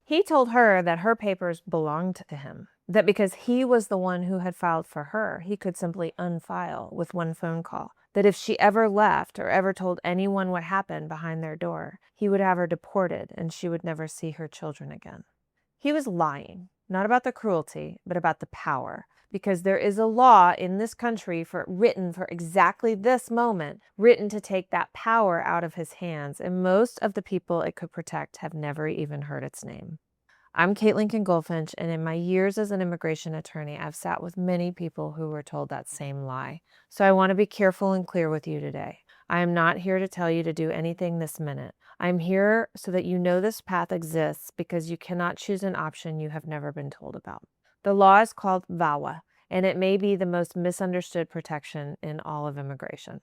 He told her that her papers belonged to him, that because he was the one who had filed for her, he could simply unfile with one phone call, that if she ever left or ever told anyone what happened behind their door, he would have her deported and she would never see her children again. He was lying, not about the cruelty, but about the power, because there is a law in this country written for exactly this moment, written to take that power out of his hands, and most of the people it could protect have never even heard its name. I'm Kate Lincoln-Goldfinch, and in my years as an immigration attorney, I've sat with many people who were told that same lie. So I want to be careful and clear with you today. I am not here to tell you to do anything this minute. I'm here so that you know this path exists because you cannot choose an option you have never been told about. The law is called VAWA, and it may be the most misunderstood protection in all of immigration.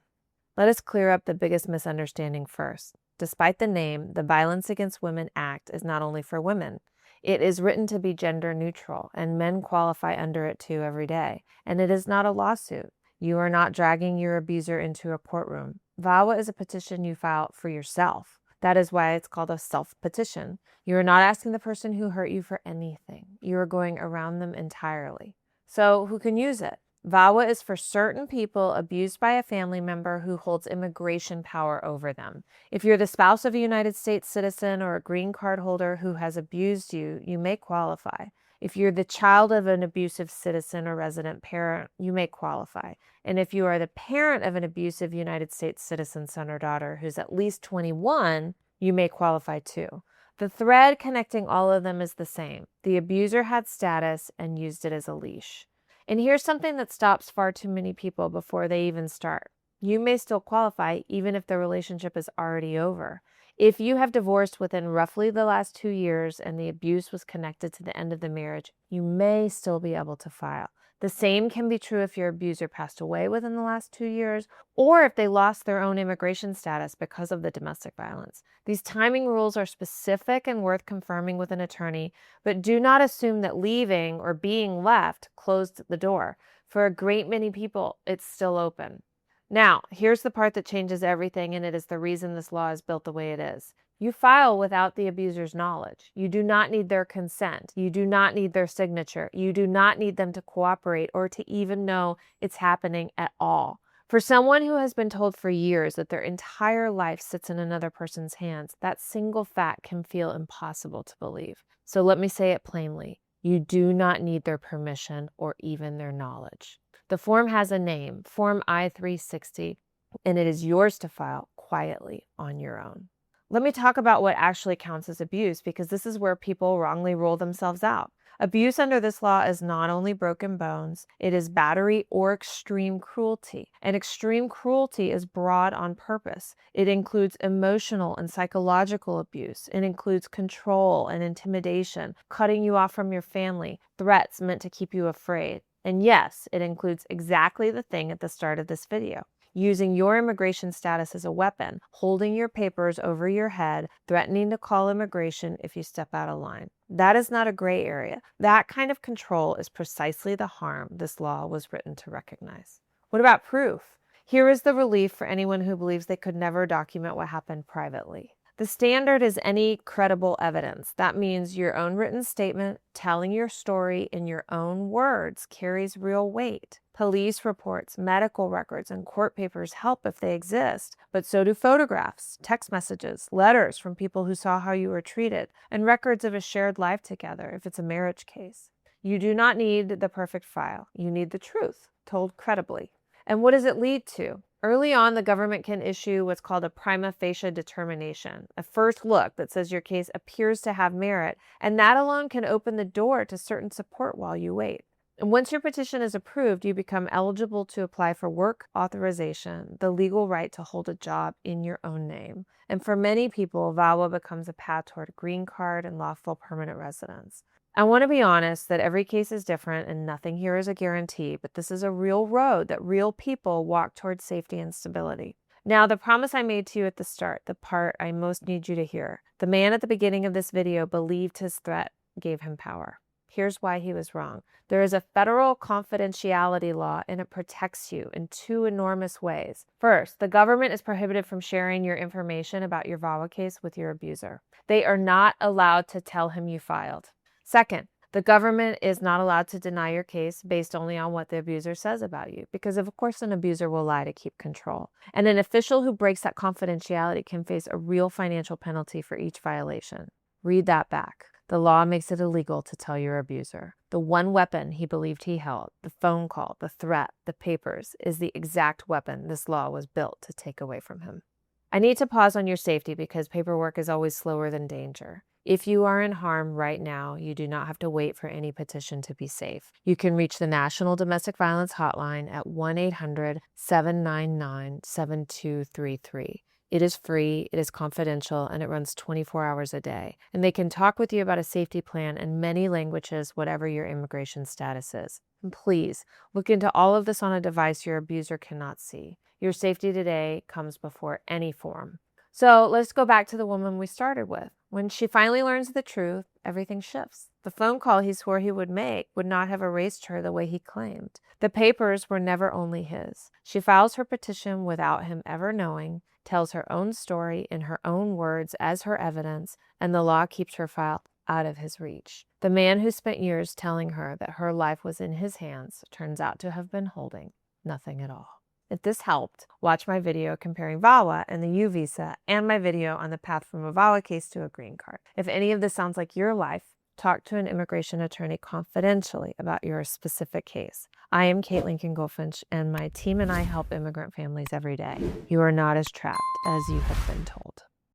Let us clear up the biggest misunderstanding first. Despite the name, the Violence Against Women Act is not only for women. It is written to be gender neutral, and men qualify under it too every day. And it is not a lawsuit. You are not dragging your abuser into a courtroom. VAWA is a petition you file for yourself. That is why it's called a self-petition. You are not asking the person who hurt you for anything. You are going around them entirely. So who can use it? VAWA is for certain people abused by a family member who holds immigration power over them. If you're the spouse of a United States citizen or a green card holder who has abused you, you may qualify. If you're the child of an abusive citizen or resident parent, you may qualify. And if you are the parent of an abusive United States citizen son or daughter who's at least 21, you may qualify too. The thread connecting all of them is the same. The abuser had status and used it as a leash. And here's something that stops far too many people before they even start. You may still qualify even if the relationship is already over. If you have divorced within roughly the last 2 years and the abuse was connected to the end of the marriage, you may still be able to file. The same can be true if your abuser passed away within the last 2 years or if they lost their own immigration status because of the domestic violence. These timing rules are specific and worth confirming with an attorney, but do not assume that leaving or being left closed the door. For a great many people, it's still open. Now, here's the part that changes everything, and it is the reason this law is built the way it is. You file without the abuser's knowledge. You do not need their consent. You do not need their signature. You do not need them to cooperate or to even know it's happening at all. For someone who has been told for years that their entire life sits in another person's hands, that single fact can feel impossible to believe. So let me say it plainly. You do not need their permission or even their knowledge. The form has a name, Form I-360, and it is yours to file quietly on your own. Let me talk about what actually counts as abuse, because this is where people wrongly rule themselves out. Abuse under this law is not only broken bones, it is battery or extreme cruelty. And extreme cruelty is broad on purpose. It includes emotional and psychological abuse. It includes control and intimidation, cutting you off from your family, threats meant to keep you afraid. And yes, it includes exactly the thing at the start of this video. Using your immigration status as a weapon, holding your papers over your head, threatening to call immigration if you step out of line. That is not a gray area. That kind of control is precisely the harm this law was written to recognize. What about proof? Here is the relief for anyone who believes they could never document what happened privately. The standard is any credible evidence. That means your own written statement, telling your story in your own words, carries real weight. Police reports, medical records, and court papers help if they exist, but so do photographs, text messages, letters from people who saw how you were treated, and records of a shared life together if it's a marriage case. You do not need the perfect file. You need the truth, told credibly. And what does it lead to? Early on, the government can issue what's called a prima facie determination, a first look that says your case appears to have merit, and that alone can open the door to certain support while you wait. And once your petition is approved, you become eligible to apply for work authorization, the legal right to hold a job in your own name. And for many people, VAWA becomes a path toward a green card and lawful permanent residence. I want to be honest that every case is different and nothing here is a guarantee, but this is a real road that real people walk towards safety and stability. Now, the promise I made to you at the start, the part I most need you to hear. The man at the beginning of this video believed his threat gave him power. Here's why he was wrong. There is a federal confidentiality law, and it protects you in two enormous ways. First, the government is prohibited from sharing your information about your VAWA case with your abuser. They are not allowed to tell him you filed. Second, the government is not allowed to deny your case based only on what the abuser says about you, because of course an abuser will lie to keep control. And an official who breaks that confidentiality can face a real financial penalty for each violation. Read that back. The law makes it illegal to tell your abuser. The one weapon he believed he held, the phone call, the threat, the papers, is the exact weapon this law was built to take away from him. I need to pause on your safety because paperwork is always slower than danger. If you are in harm right now, you do not have to wait for any petition to be safe. You can reach the National Domestic Violence Hotline at 1-800-799-7233. It is free, it is confidential, and it runs 24 hours a day. And they can talk with you about a safety plan in many languages, whatever your immigration status is. And please, look into all of this on a device your abuser cannot see. Your safety today comes before any form. So let's go back to the woman we started with. When she finally learns the truth, everything shifts. The phone call he swore he would make would not have erased her the way he claimed. The papers were never only his. She files her petition without him ever knowing, tells her own story in her own words as her evidence, and the law keeps her file out of his reach. The man who spent years telling her that her life was in his hands turns out to have been holding nothing at all. If this helped, watch my video comparing VAWA and the U visa and my video on the path from a VAWA case to a green card. If any of this sounds like your life, talk to an immigration attorney confidentially about your specific case. I am Kate Lincoln-Goldfinch, and my team and I help immigrant families every day. You are not as trapped as you have been told.